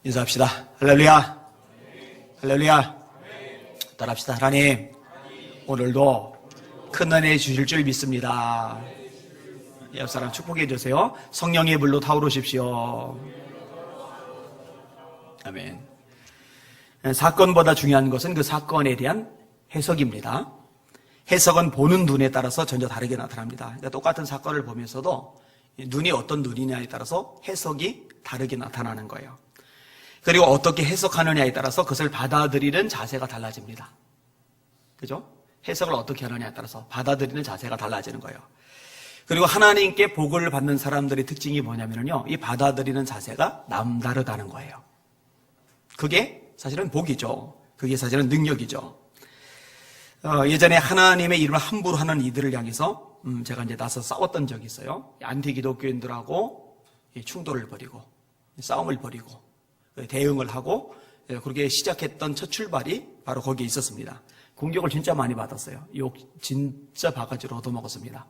인사합시다. 할렐루야. 할렐루야. 따라합시다. 하나님, 오늘도 큰 은혜 주실 줄 믿습니다. 옆 사람 축복해 주세요. 성령의 불로 타오르십시오. 아멘. 사건보다 중요한 것은 그 사건에 대한 해석입니다. 해석은 보는 눈에 따라서 전혀 다르게 나타납니다. 그러니까 똑같은 사건을 보면서도 눈이 어떤 눈이냐에 따라서 해석이 다르게 나타나는 거예요. 그리고 어떻게 해석하느냐에 따라서 그것을 받아들이는 자세가 달라집니다. 그죠? 해석을 어떻게 하느냐에 따라서 받아들이는 자세가 달라지는 거예요. 그리고 하나님께 복을 받는 사람들의 특징이 뭐냐면요, 이 받아들이는 자세가 남다르다는 거예요. 그게 사실은 복이죠. 그게 사실은 능력이죠. 예전에 하나님의 이름을 함부로 하는 이들을 향해서 제가 이제 나서 싸웠던 적이 있어요. 안티 기독교인들하고 충돌을 벌이고 싸움을 벌이고 대응을 하고 그렇게 시작했던 첫 출발이 바로 거기에 있었습니다. 공격을 진짜 많이 받았어요. 욕 진짜 바가지로 얻어먹었습니다.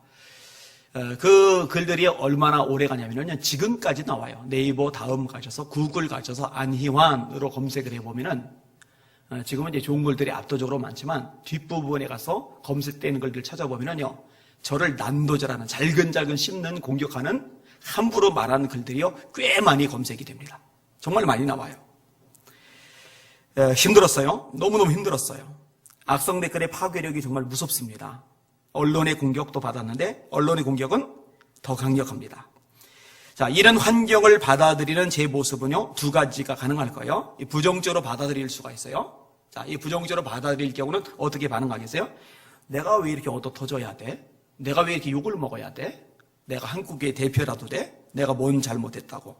그 글들이 얼마나 오래 가냐면요, 지금까지 나와요. 네이버 다음 가셔서 구글 가셔서 안희환으로 검색을 해보면은 지금은 이제 좋은 글들이 압도적으로 많지만 뒷부분에 가서 검색되는 글들 찾아보면은요, 저를 난도질하는 잘근잘근 씹는 공격하는 함부로 말하는 글들이요 꽤 많이 검색이 됩니다. 정말 많이 나와요. 힘들었어요. 너무너무 힘들었어요. 악성 댓글의 파괴력이 정말 무섭습니다. 언론의 공격도 받았는데 언론의 공격은 더 강력합니다. 자, 이런 환경을 받아들이는 제 모습은요, 두 가지가 가능할 거예요. 부정적으로 받아들일 수가 있어요. 자, 이 부정적으로 받아들일 경우는 어떻게 반응하겠어요? 내가 왜 이렇게 얻어 터져야 돼? 내가 왜 이렇게 욕을 먹어야 돼? 내가 한국의 대표라도 돼? 내가 뭔 잘못했다고?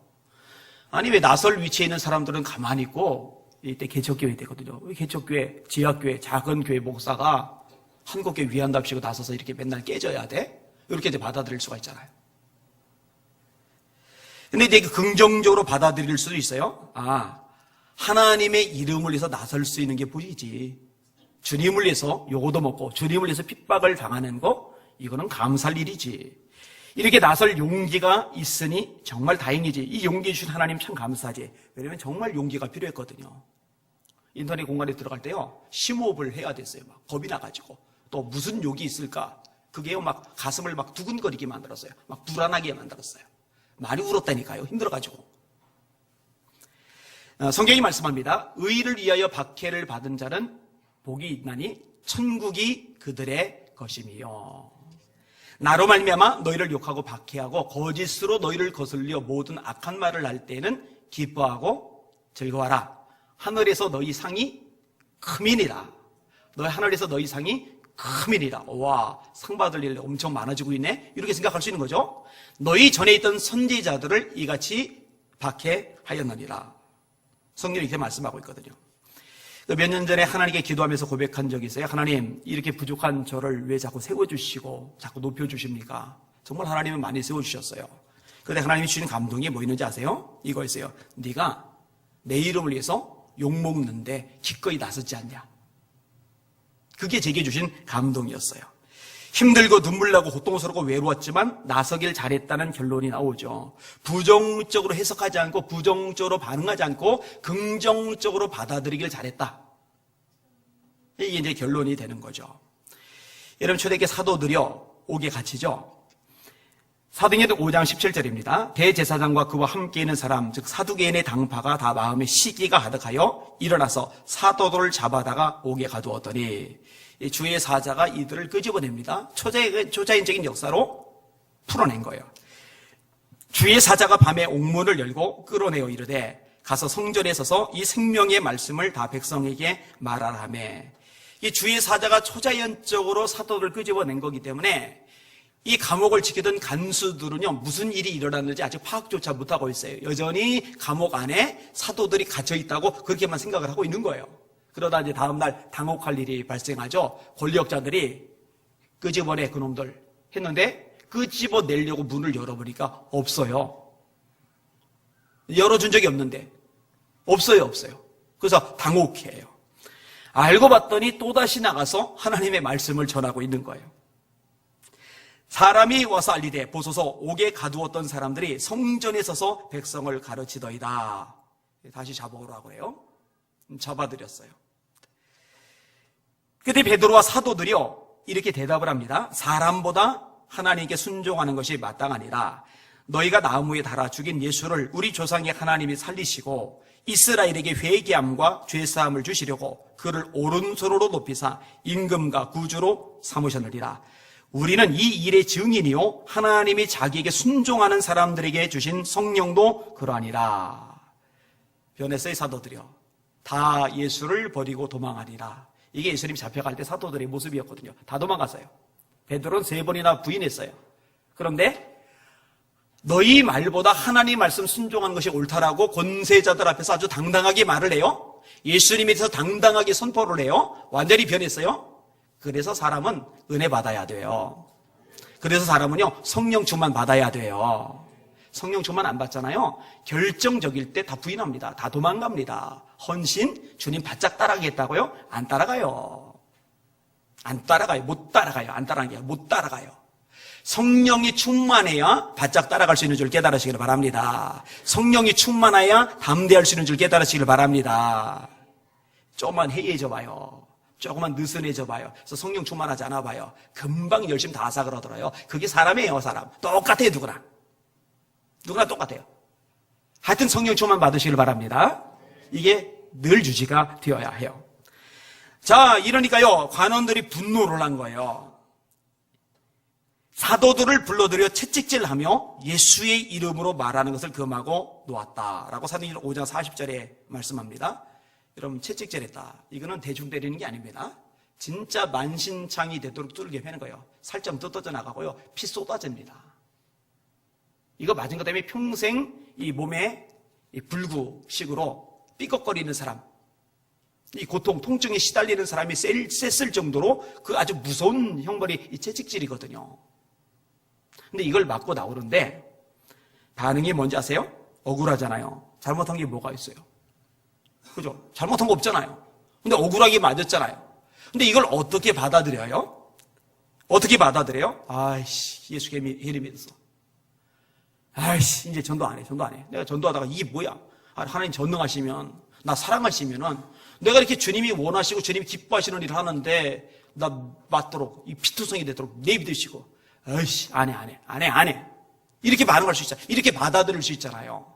아니, 왜 나설 위치에 있는 사람들은 가만히 있고 이때 개척교회 되거든요. 왜 개척교회, 지하교회, 작은 교회 목사가 한국교회 위한답시고 나서서 이렇게 맨날 깨져야 돼? 이렇게 이제 받아들일 수가 있잖아요. 근데 이제 긍정적으로 받아들일 수도 있어요. 아, 하나님의 이름을 위해서 나설 수 있는 게 보이지. 주님을 위해서 요거도 먹고 주님을 위해서 핍박을 당하는 거, 이거는 감사할 일이지. 이렇게 나설 용기가 있으니 정말 다행이지. 이 용기 주신 하나님 참 감사하지. 왜냐면 정말 용기가 필요했거든요. 인터넷 공간에 들어갈 때요, 심호흡을 해야 됐어요. 막 겁이 나가지고. 또 무슨 욕이 있을까? 그게요, 막 가슴을 막 두근거리게 만들었어요. 막 불안하게 만들었어요. 많이 울었다니까요. 힘들어가지고. 성경이 말씀합니다. 의를 위하여 박해를 받은 자는 복이 있나니 천국이 그들의 것임이요. 나로 말미암아 너희를 욕하고 박해하고 거짓으로 너희를 거슬려 모든 악한 말을 할 때에는 기뻐하고 즐거워하라. 하늘에서 너희 상이 크민이라. 하늘에서 너희 상이 크민이라. 와, 상 받을 일 엄청 많아지고 있네. 이렇게 생각할 수 있는 거죠. 너희 전에 있던 선지자들을 이같이 박해하였느니라. 성경이 이렇게 말씀하고 있거든요. 몇 년 전에 하나님께 기도하면서 고백한 적이 있어요. 하나님, 이렇게 부족한 저를 왜 자꾸 세워주시고 자꾸 높여주십니까? 정말 하나님은 많이 세워주셨어요. 그런데 하나님이 주신 감동이 뭐 있는지 아세요? 이거였어요. 네가 내 이름을 위해서 욕먹는데 기꺼이 나서지 않냐. 그게 제게 주신 감동이었어요. 힘들고 눈물 나고 고통스럽고 외로웠지만 나서길 잘했다는 결론이 나오죠. 부정적으로 해석하지 않고 부정적으로 반응하지 않고 긍정적으로 받아들이길 잘했다. 이게 이제 결론이 되는 거죠. 여러분, 초대교회 사도들이요, 옥에 갇히죠. 사도행전 5장 17절입니다. 대제사장과 그와 함께 있는 사람, 즉 사두개인의 당파가 다 마음에 시기가 가득하여 일어나서 사도들을 잡아다가 옥에 가두었더니 주의 사자가 이들을 끄집어냅니다. 초자연적인 역사로 풀어낸 거예요. 주의 사자가 밤에 옥문을 열고 끌어내어 이르되 가서 성전에 서서 이 생명의 말씀을 다 백성에게 말하라 하며, 이 주의 사자가 초자연적으로 사도들을 끄집어낸 거기 때문에 이 감옥을 지키던 간수들은요, 무슨 일이 일어났는지 아직 파악조차 못하고 있어요. 여전히 감옥 안에 사도들이 갇혀 있다고 그렇게만 생각을 하고 있는 거예요. 그러다 이제 다음날 당혹할 일이 발생하죠. 권력자들이 끄집어내 그놈들 했는데 끄집어내려고 문을 열어보니까 없어요. 열어준 적이 없는데 없어요. 그래서 당혹해요. 알고 봤더니 또다시 나가서 하나님의 말씀을 전하고 있는 거예요. 사람이 와서 알리되 보소서 옥에 가두었던 사람들이 성전에 서서 백성을 가르치더이다. 다시 잡아오라고 그래요. 잡아들였어요. 그때 베드로와 사도들이요 이렇게 대답을 합니다. 사람보다 하나님께 순종하는 것이 마땅하니라. 너희가 나무에 달아 죽인 예수를 우리 조상의 하나님이 살리시고 이스라엘에게 회개함과 죄사함을 주시려고 그를 오른손으로 높이사 임금과 구주로 삼으셨느니라. 우리는 이 일의 증인이요 하나님이 자기에게 순종하는 사람들에게 주신 성령도 그러하니라. 변했어요. 사도들이요 다 예수를 버리고 도망하니라. 이게 예수님이 잡혀갈 때 사도들의 모습이었거든요. 다 도망갔어요. 베드로는 3번이나 부인했어요. 그런데 너희 말보다 하나님 말씀 순종하는 것이 옳다라고 권세자들 앞에서 아주 당당하게 말을 해요. 예수님에 대해서 당당하게 선포를 해요. 완전히 변했어요. 그래서 사람은 은혜 받아야 돼요. 그래서 사람은요 성령 충만 받아야 돼요. 성령 충만 안 받잖아요. 결정적일 때 다 부인합니다. 다 도망갑니다. 헌신, 주님 바짝 따라가겠다고요? 안 따라가요. 안 따라가요. 못 따라가요. 안 따라가는 게 아니라 못 따라가요. 성령이 충만해야 바짝 따라갈 수 있는 줄 깨달으시길 바랍니다. 성령이 충만해야 담대할 수 있는 줄 깨달으시길 바랍니다. 조금만 해이해져 봐요. 조금만 느슨해져 봐요. 그래서 성령 충만하지 않아 봐요. 금방 열심히 다 하사 그러더라요. 그게 사람이에요. 사람. 똑같아요. 누구나 똑같아요. 하여튼 성령 충만 받으시길 바랍니다. 이게 늘 유지가 되어야 해요. 자, 이러니까요 관원들이 분노를 한 거예요. 사도들을 불러들여 채찍질하며 예수의 이름으로 말하는 것을 금하고 놓았다라고 사도행전 5장 40절에 말씀합니다. 여러분 채찍질했다. 이거는 대충 때리는 게 아닙니다. 진짜 만신창이 되도록 뚫게 하는 거예요. 살점 뜯어져 나가고요. 피 쏟아집니다. 이거 맞은 것 때문에 평생 이 몸에 이 불구식으로 삐걱거리는 사람, 이 고통, 통증에 시달리는 사람이 셌을 정도로 그 아주 무서운 형벌이 이 채찍질이거든요. 근데 이걸 맞고 나오는데 반응이 뭔지 아세요? 억울하잖아요. 잘못한 게 뭐가 있어요? 그죠? 잘못한 거 없잖아요. 근데 억울하게 맞았잖아요. 근데 이걸 어떻게 받아들여요? 어떻게 받아들여요? 아이씨, 예수 괜히 믿었어. 아이씨, 이제 전도 안 해. 내가 전도하다가 이게 뭐야? 하나님 전능하시면, 나 사랑하시면은, 내가 이렇게 주님이 원하시고 주님이 기뻐하시는 일을 하는데, 나 맞도록, 이 피투성이 되도록 내비두시고, 아이씨, 안 해. 이렇게 반응할 수 있잖아요. 이렇게 받아들일 수 있잖아요.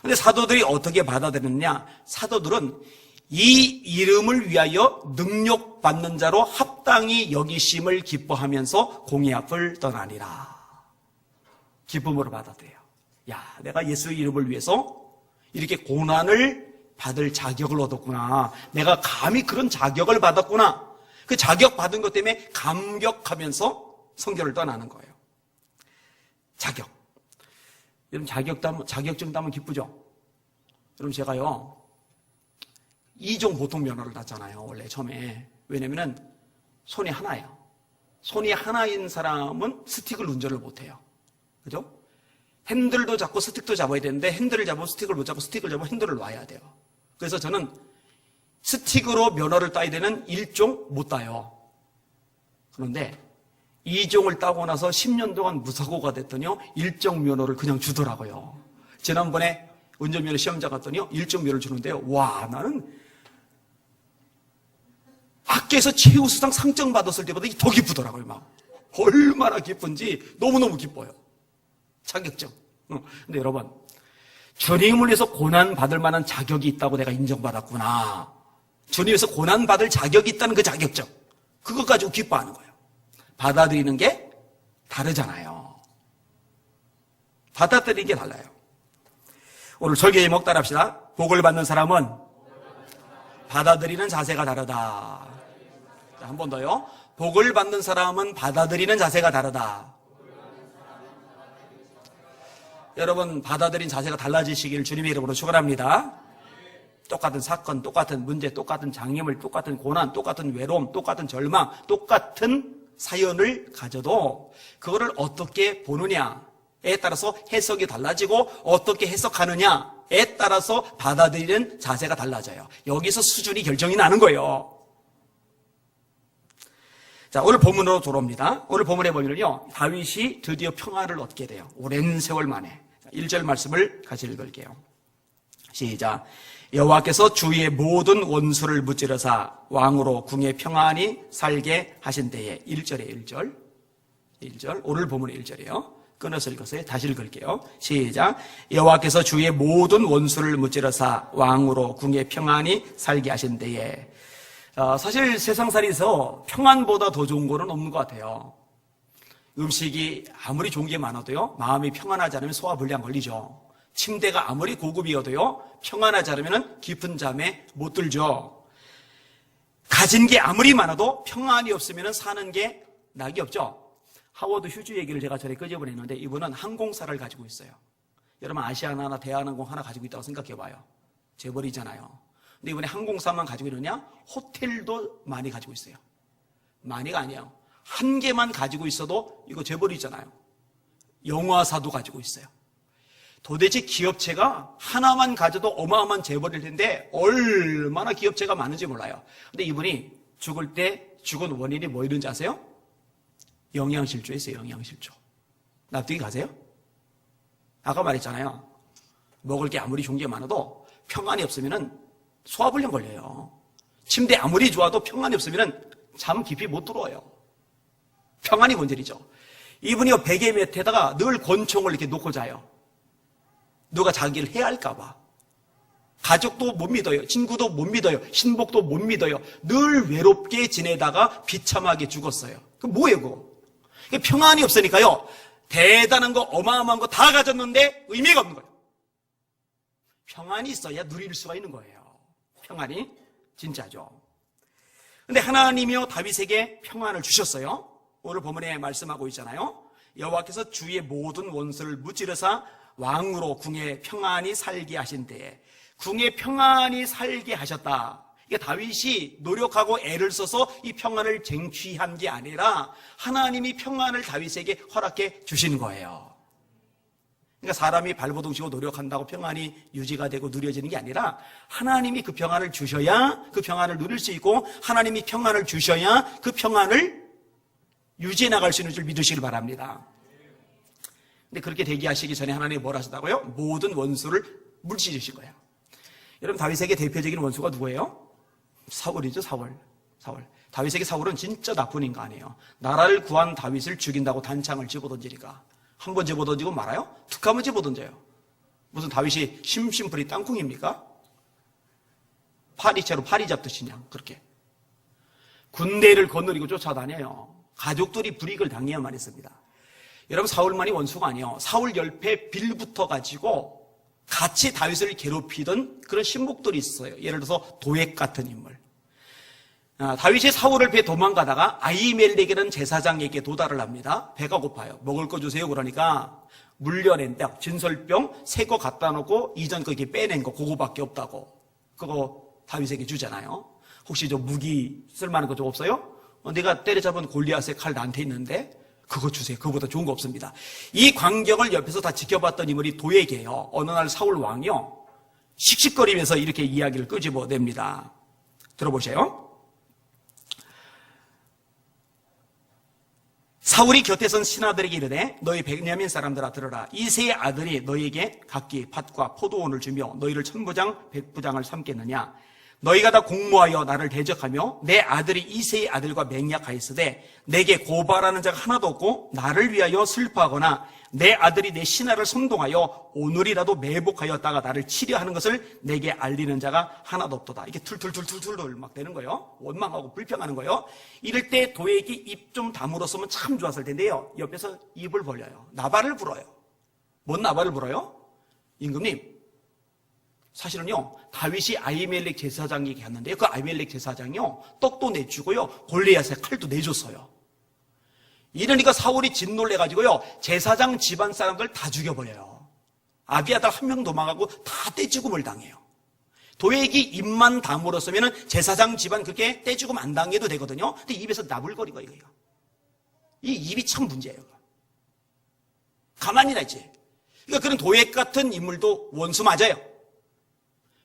근데 사도들이 어떻게 받아들였느냐? 사도들은 이 이름을 위하여 능력받는 자로 합당히 여기심을 기뻐하면서 공의 앞을 떠나니라. 기쁨으로 받아들여요. 야, 내가 예수의 이름을 위해서 이렇게 고난을 받을 자격을 얻었구나. 내가 감히 그런 자격을 받았구나. 그 자격 받은 것 때문에 감격하면서 성교를 떠나는 거예요. 자격. 여러분 자격증 따면 기쁘죠? 여러분 제가요 2종 보통 면허를 땄잖아요. 원래 처음에. 왜냐면은 손이 하나예요. 손이 하나인 사람은 스틱을 운전을 못해요. 그죠? 핸들도 잡고 스틱도 잡아야 되는데 핸들을 잡으면 스틱을 못 잡고 스틱을 잡으면 핸들을 놔야 돼요. 그래서 저는 스틱으로 면허를 따야 되는 1종 못 따요. 그런데 2종을 따고 나서 10년 동안 무사고가 됐더니요 1종 면허를 그냥 주더라고요. 지난번에 운전면허 시험장 갔더니요 1종 면허를 주는데요, 와, 나는 학교에서 최우수상 상장 받았을 때보다 더 기쁘더라고요. 막 얼마나 기쁜지 너무너무 기뻐요. 자격증. 근데 여러분, 주님을 위해서 고난받을 만한 자격이 있다고 내가 인정받았구나. 주님 위해서 고난받을 자격이 있다는 그 자격증, 그것 가지고 기뻐하는 거예요. 받아들이는 게 다르잖아요. 받아들이는 게 달라요. 오늘 설교 제목 따라합시다. 복을 받는 사람은 받아들이는 자세가 다르다. 한 번 더요. 복을 받는 사람은 받아들이는 자세가 다르다. 여러분 받아들인 자세가 달라지시길 주님의 이름으로 축원합니다. 똑같은 사건, 똑같은 문제, 똑같은 장애물, 똑같은 고난, 똑같은 외로움, 똑같은 절망, 똑같은 사연을 가져도 그거를 어떻게 보느냐에 따라서 해석이 달라지고 어떻게 해석하느냐에 따라서 받아들이는 자세가 달라져요. 여기서 수준이 결정이 나는 거예요. 자, 오늘 본문으로 돌아옵니다. 오늘 본문에 보면요, 다윗이 드디어 평화를 얻게 돼요. 오랜 세월 만에. 1절 말씀을 같이 읽을게요. 시작. 여호와께서 주의 모든 원수를 무찌르사 왕으로 궁에 평안히 살게 하신 때에 1절에 1절 오늘 본문의 1절이에요. 끊어서 읽었어요. 다시 읽을게요. 시작. 여호와께서 주의 모든 원수를 무찌르사 왕으로 궁에 평안히 살게 하신 때에 사실 세상살이에서 평안보다 더 좋은 거는 없는 것 같아요. 음식이 아무리 좋은 게 많아도요, 마음이 평안하지 않으면 소화불량 걸리죠. 침대가 아무리 고급이어도요, 평안하지 않으면 깊은 잠에 못 들죠. 가진 게 아무리 많아도 평안이 없으면 사는 게 낙이 없죠. 하워드 휴즈 얘기를 제가 전에 끄집어냈는데 이분은 항공사를 가지고 있어요. 여러분 아시아나나 대한항공 하나 가지고 있다고 생각해봐요. 재벌이잖아요. 근데 이번에 항공사만 가지고 있느냐? 호텔도 많이 가지고 있어요. 많이가 아니에요. 한 개만 가지고 있어도 이거 재벌이잖아요. 영화사도 가지고 있어요. 도대체 기업체가 하나만 가져도 어마어마한 재벌일 텐데 얼마나 기업체가 많은지 몰라요. 근데 이분이 죽을 때 죽은 원인이 뭐 이런지 아세요? 영양실조였어요. 영양실조. 납득이 가세요? 아까 말했잖아요. 먹을 게 아무리 좋은 게 많아도 평안이 없으면 소화불량 걸려요. 침대 아무리 좋아도 평안이 없으면 잠 깊이 못 들어와요. 평안이 본질이죠. 이분이 베개 밑에다가 늘 권총을 이렇게 놓고 자요. 누가 자기를 해할까봐. 가족도 못 믿어요. 친구도 못 믿어요. 신복도 못 믿어요. 늘 외롭게 지내다가 비참하게 죽었어요. 그 뭐예요, 그거? 평안이 없으니까요. 대단한 거, 어마어마한 거 다 가졌는데 의미가 없는 거예요. 평안이 있어야 누릴 수가 있는 거예요. 평안이 진짜죠. 근데 하나님이요 다윗에게 평안을 주셨어요. 오늘 본문에 말씀하고 있잖아요. 여호와께서 주의 모든 원수를 무찌르사 왕으로 궁에 평안히 살게 하신 때에 궁에 평안히 살게 하셨다. 이게 다윗이 노력하고 애를 써서 이 평안을 쟁취한 게 아니라 하나님이 평안을 다윗에게 허락해 주신 거예요. 그러니까 사람이 발버둥 치고 노력한다고 평안이 유지가 되고 누려지는 게 아니라 하나님이 그 평안을 주셔야 그 평안을 누릴 수 있고 하나님이 평안을 주셔야 그 평안을 유지해 나갈 수 있는 줄 믿으시길 바랍니다. 근데 그렇게 되게 하시기 전에 하나님이 뭘 하셨다고요? 모든 원수를 물리치신 거예요. 여러분 다윗에게 대표적인 원수가 누구예요? 사울이죠. 사울. 다윗에게 사울은 진짜 나쁜 인간이에요. 나라를 구한 다윗을 죽인다고 단창을 집어던지니까 한 번 집어던지고 말아요? 툭 하면 집어던져요. 무슨 다윗이 심심풀이 땅콩입니까? 파리채로 파리 잡듯이 그냥 그렇게 군대를 거느리고 쫓아다녀요. 가족들이 불이익을 당해야만 했습니다. 여러분 사울만이 원수가 아니에요. 사울 열패 빌부터 가지고 같이 다윗을 괴롭히던 그런 신복들이 있어요. 예를 들어서 도액 같은 인물. 다윗이 사울을 패 도망가다가 아히멜렉이라는 제사장에게 도달을 합니다. 배가 고파요. 먹을 거 주세요. 그러니까 물려낸 떡, 진설병 새 거 갖다 놓고 이전 거 이렇게 빼낸 거 그거밖에 없다고. 그거 다윗에게 주잖아요. 혹시 저 무기 쓸만한 거 좀 없어요? 내가 때려잡은 골리앗의 칼 나한테 있는데 그거 주세요. 그거보다 좋은 거 없습니다. 이 광경을 옆에서 다 지켜봤던 인물이 도액이에요. 어느 날 사울 왕이요 씩씩거리면서 이렇게 이야기를 끄집어냅니다. 들어보세요. 사울이 곁에 선 신하들에게 이르되 너희 베냐민 사람들아 들으라. 이새의 아들이 너희에게 각기 밭과 포도원을 주며 너희를 천부장 백부장을 삼겠느냐. 너희가 다 공모하여 나를 대적하며 내 아들이 이새의 아들과 맹약하였으되 내게 고발하는 자가 하나도 없고 나를 위하여 슬퍼하거나 내 아들이 내 신하를 선동하여 오늘이라도 매복하였다가 나를 치려하는 것을 내게 알리는 자가 하나도 없도다. 이게 툴툴툴툴툴 막 되는 거예요. 원망하고 불평하는 거예요. 이럴 때 도액이 입 좀 다물었으면 참 좋았을 텐데요. 옆에서 입을 벌려요. 나발을 불어요. 뭔 나발을 불어요? 임금님, 사실은요 다윗이 아히멜렉 제사장에게 갔는데요. 그 아히멜렉 제사장이요 떡도 내주고요 골리앗의 칼도 내줬어요. 이러니까 사울이 진놀래가지고요 제사장 집안 사람들 다 죽여버려요. 아비아달 한 명 도망가고 다 떼죽음을 당해요. 도액이 입만 다물었으면 제사장 집안 그렇게 떼죽음 안 당해도 되거든요. 근데 입에서 나불거리고 이거예요. 이 입이 참 문제예요. 가만히 있지. 그러니까 그런 도액 같은 인물도 원수 맞아요.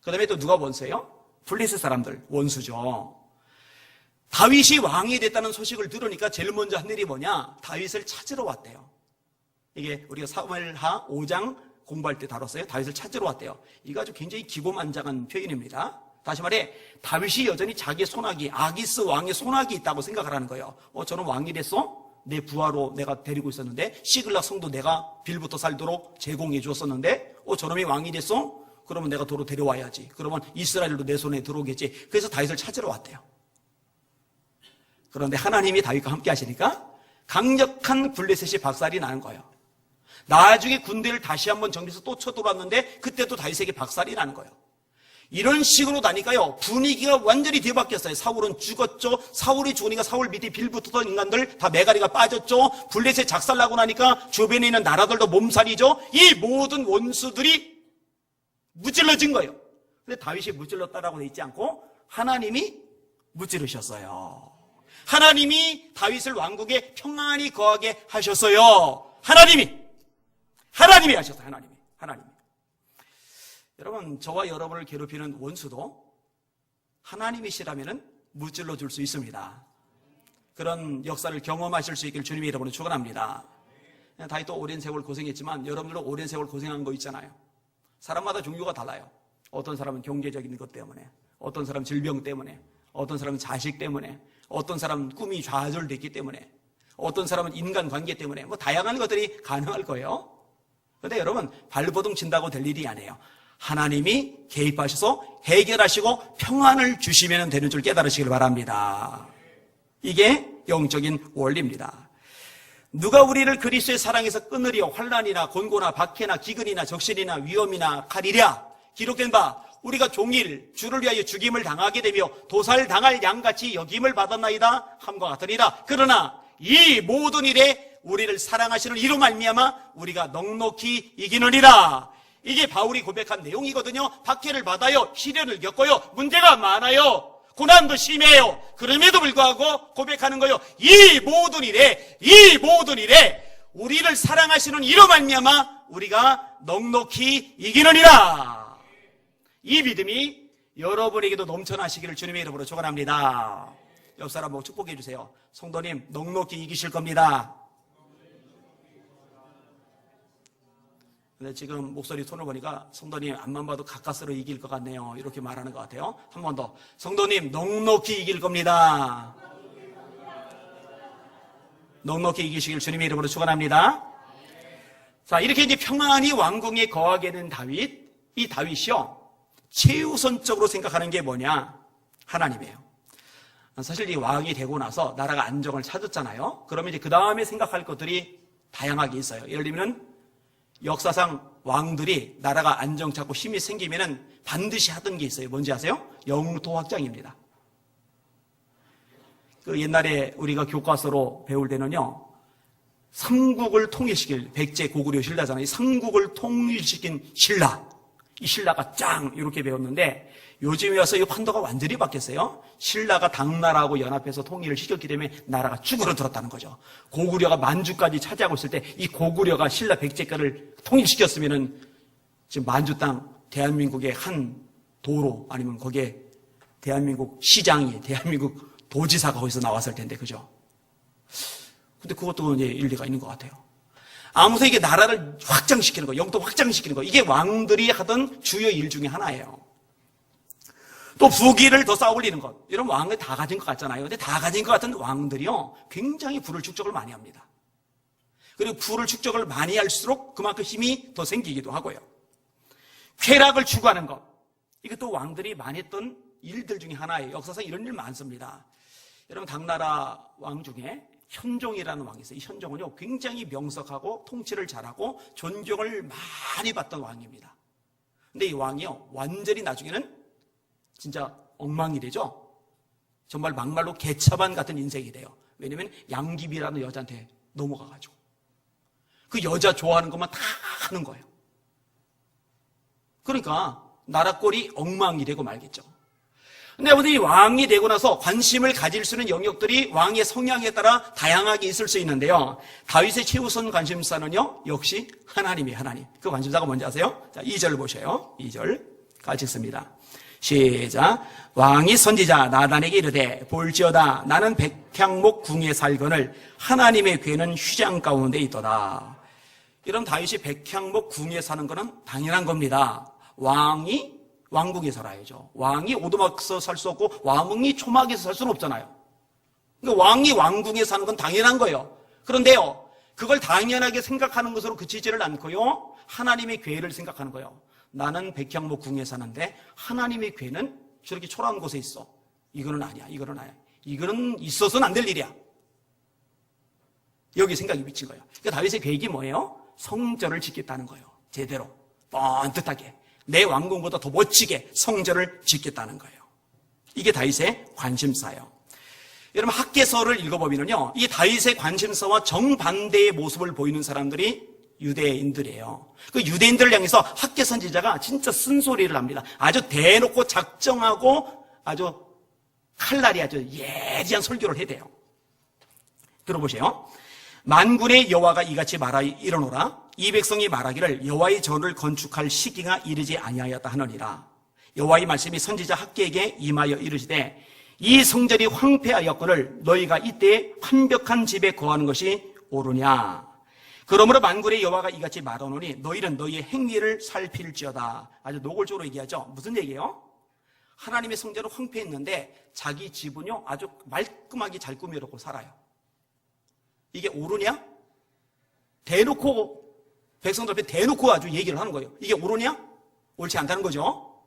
그 다음에 또 누가 원수예요? 블레셋 사람들 원수죠. 다윗이 왕이 됐다는 소식을 들으니까 제일 먼저 한 일이 뭐냐? 다윗을 찾으러 왔대요. 이게 우리가 사무엘하 5장 공부할 때 다뤘어요. 다윗을 찾으러 왔대요. 이거 아주 굉장히 기고만장한 표현입니다. 다시 말해 다윗이 여전히 자기의 손아귀, 아기스 왕의 손아귀 있다고 생각을 하는 거예요. 저는 왕이 됐어? 내 부하로 내가 데리고 있었는데 시글락 성도 내가 빌부터 살도록 제공해 주었었는데 저놈이 왕이 됐어? 그러면 내가 도로 데려와야지. 그러면 이스라엘도 내 손에 들어오겠지. 그래서 다윗을 찾으러 왔대요. 그런데 하나님이 다윗과 함께 하시니까 강력한 블레셋이 박살이 나는 거예요. 나중에 군대를 다시 한번 정비해서 또 쳐들어왔는데 그때도 다윗에게 박살이 나는 거예요. 이런 식으로 나니까요 분위기가 완전히 뒤바뀌었어요. 사울은 죽었죠. 사울이 죽으니까 사울 밑에 빌붙었던 인간들 다 메가리가 빠졌죠. 블레셋 작살나고 나니까 주변에 있는 나라들도 몸살이죠. 이 모든 원수들이 무찔러진 거예요. 근데 다윗이 무찔렀다라고 돼 있지 않고 하나님이 무찌르셨어요. 하나님이 다윗을 왕국에 평안히 거하게 하셨어요. 하나님이 하셨어요. 하나님이. 여러분, 저와 여러분을 괴롭히는 원수도 하나님이시라면 무찔러 줄 수 있습니다. 그런 역사를 경험하실 수 있길 주님의 이름으로 축원합니다. 다윗도 오랜 세월 고생했지만 여러분들도 오랜 세월 고생한 거 있잖아요. 사람마다 종류가 달라요. 어떤 사람은 경제적인 것 때문에, 어떤 사람은 질병 때문에, 어떤 사람은 자식 때문에, 어떤 사람은 꿈이 좌절됐기 때문에, 어떤 사람은 인간관계 때문에 다양한 것들이 가능할 거예요. 그런데 여러분 발버둥 친다고 될 일이 아니에요. 하나님이 개입하셔서 해결하시고 평안을 주시면 되는 줄 깨달으시길 바랍니다. 이게 영적인 원리입니다. 누가 우리를 그리스도의 사랑에서 끊으리요 환난이나 곤고나 박해나 기근이나 적신이나 위험이나 칼이랴 기록된 바 우리가 종일 주를 위하여 죽임을 당하게 되며 도살당할 양같이 여김을 받았나이다 함과 같으니라. 그러나 이 모든 일에 우리를 사랑하시는 이로 말미암아 우리가 넉넉히 이기느니라. 이게 바울이 고백한 내용이거든요. 박해를 받아요. 시련을 겪어요. 문제가 많아요. 고난도 심해요. 그럼에도 불구하고 고백하는 거예요. 이 모든 일에 우리를 사랑하시는 이로 말미암아 우리가 넉넉히 이기느니라. 이 믿음이 여러분에게도 넘쳐나시기를 주님의 이름으로 축원합니다. 옆 사람 보고 축복해 주세요. 성도님 넉넉히 이기실 겁니다. 근데 지금 목소리 톤을 보니까 성도님 앞만 봐도 가까스로 이길 것 같네요. 이렇게 말하는 것 같아요. 한 번 더. 성도님 넉넉히 이길 겁니다. 넉넉히 이기시길 주님의 이름으로 축원합니다. 자, 이렇게 이제 평안히 왕궁에 거하게 된 다윗, 이 다윗이요 최우선적으로 생각하는 게 뭐냐? 하나님이에요. 사실 이 왕이 되고 나서 나라가 안정을 찾았잖아요. 그러면 이제 그 다음에 생각할 것들이 다양하게 있어요. 예를 들면 역사상 왕들이 나라가 안정 찾고 힘이 생기면은 반드시 하던 게 있어요. 뭔지 아세요? 영토 확장입니다. 그 옛날에 우리가 교과서로 배울 때는요, 삼국을 통일시킬 백제 고구려 신라잖아요. 삼국을 통일시킨 신라. 이 신라가 짱 이렇게 배웠는데 요즘에 와서 이 판도가 완전히 바뀌었어요. 신라가 당나라하고 연합해서 통일을 시켰기 때문에 나라가 쭈그러들었다는 거죠. 고구려가 만주까지 차지하고 있을 때 이 고구려가 신라 백제가를 통일시켰으면은 지금 만주 땅 대한민국의 한 도로 아니면 거기에 대한민국 시장이 대한민국 도지사가 거기서 나왔을 텐데 그죠? 근데 그것도 이제 일리가 있는 것 같아요. 아무튼 이게 나라를 확장시키는 거, 영토 확장시키는 거, 이게 왕들이 하던 주요 일 중에 하나예요. 또 부귀를 더 쌓아 올리는 것. 이런 왕을 다 가진 것 같잖아요. 근데 다 가진 것 같은 왕들이요, 굉장히 부를 축적을 많이 합니다. 그리고 부를 축적을 많이 할수록 그만큼 힘이 더 생기기도 하고요. 쾌락을 추구하는 것. 이것도 왕들이 많이 했던 일들 중에 하나예요. 역사상 이런 일 많습니다. 여러분, 당나라 왕 중에 현종이라는 왕이 있어요. 이 현종은요, 굉장히 명석하고 통치를 잘하고 존경을 많이 받던 왕입니다. 근데 이 왕이요, 완전히 나중에는 진짜 엉망이 되죠. 정말 막말로 개차반 같은 인생이 돼요. 왜냐면 양귀비라는 여자한테 넘어가가지고 그 여자 좋아하는 것만 다 하는 거예요. 그러니까 나라 꼴이 엉망이 되고 말겠죠. 근데 아무튼 이 왕이 되고 나서 관심을 가질 수 있는 영역들이 왕의 성향에 따라 다양하게 있을 수 있는데요. 다윗의 최우선 관심사는요, 역시 하나님이에요. 하나님. 그 관심사가 뭔지 아세요? 자, 2절 보셔요. 2절 같이 읽습니다. 시작. 왕이 선지자 나단에게 이르되 볼지어다 나는 백향목 궁에 살거늘 하나님의 궤는 휘장 가운데 있도다. 이런 다윗이 백향목 궁에 사는 거는 당연한 겁니다. 왕이 왕궁에 살아야죠. 왕이 오두막에서 살 수 없고 왕이 초막에서 살 수는 없잖아요. 그러니까 왕이 왕궁에 사는 건 당연한 거예요. 그런데요, 그걸 당연하게 생각하는 것으로 그치지를 않고요, 하나님의 궤를 생각하는 거예요. 나는 백향목 궁에 사는데 하나님의 궤는 저렇게 초라한 곳에 있어. 이거는 아니야. 이거는 아니야. 이거는 있어서는 안 될 일이야. 여기 생각이 미친 거예요. 그러니까 다윗의 계획이 뭐예요? 성전을 짓겠다는 거예요. 제대로 뻔듯하게 내 왕궁보다 더 멋지게 성전을 짓겠다는 거예요. 이게 다윗의 관심사예요. 여러분, 학개서를 읽어보면요, 이 다윗의 관심사와 정반대의 모습을 보이는 사람들이 유대인들이에요. 그 유대인들을 향해서 학개 선지자가 진짜 쓴소리를 합니다. 아주 대놓고 작정하고 아주 칼날이 아주 예리한 설교를 해야 돼요. 들어보세요. 만군의 여호와가 이같이 말하 이르노라. 이 백성이 말하기를 여호와의 전을 건축할 시기가 이르지 아니하였다 하느니라. 여호와의 말씀이 선지자 학개에게 임하여 이르시되 이 성전이 황폐하였거늘 너희가 이때에 완벽한 집에 거하는 것이 옳으냐. 그러므로 만군의 여호와가 이같이 말하노니 너희는 너희의 행위를 살필지어다. 아주 노골적으로 얘기하죠. 무슨 얘기예요? 하나님의 성전은 황폐했는데 자기 집은요 아주 말끔하게 잘 꾸며놓고 살아요. 이게 옳으냐? 대놓고 백성들 앞에 대놓고 아주 얘기를 하는 거예요. 이게 옳으냐? 옳지 않다는 거죠.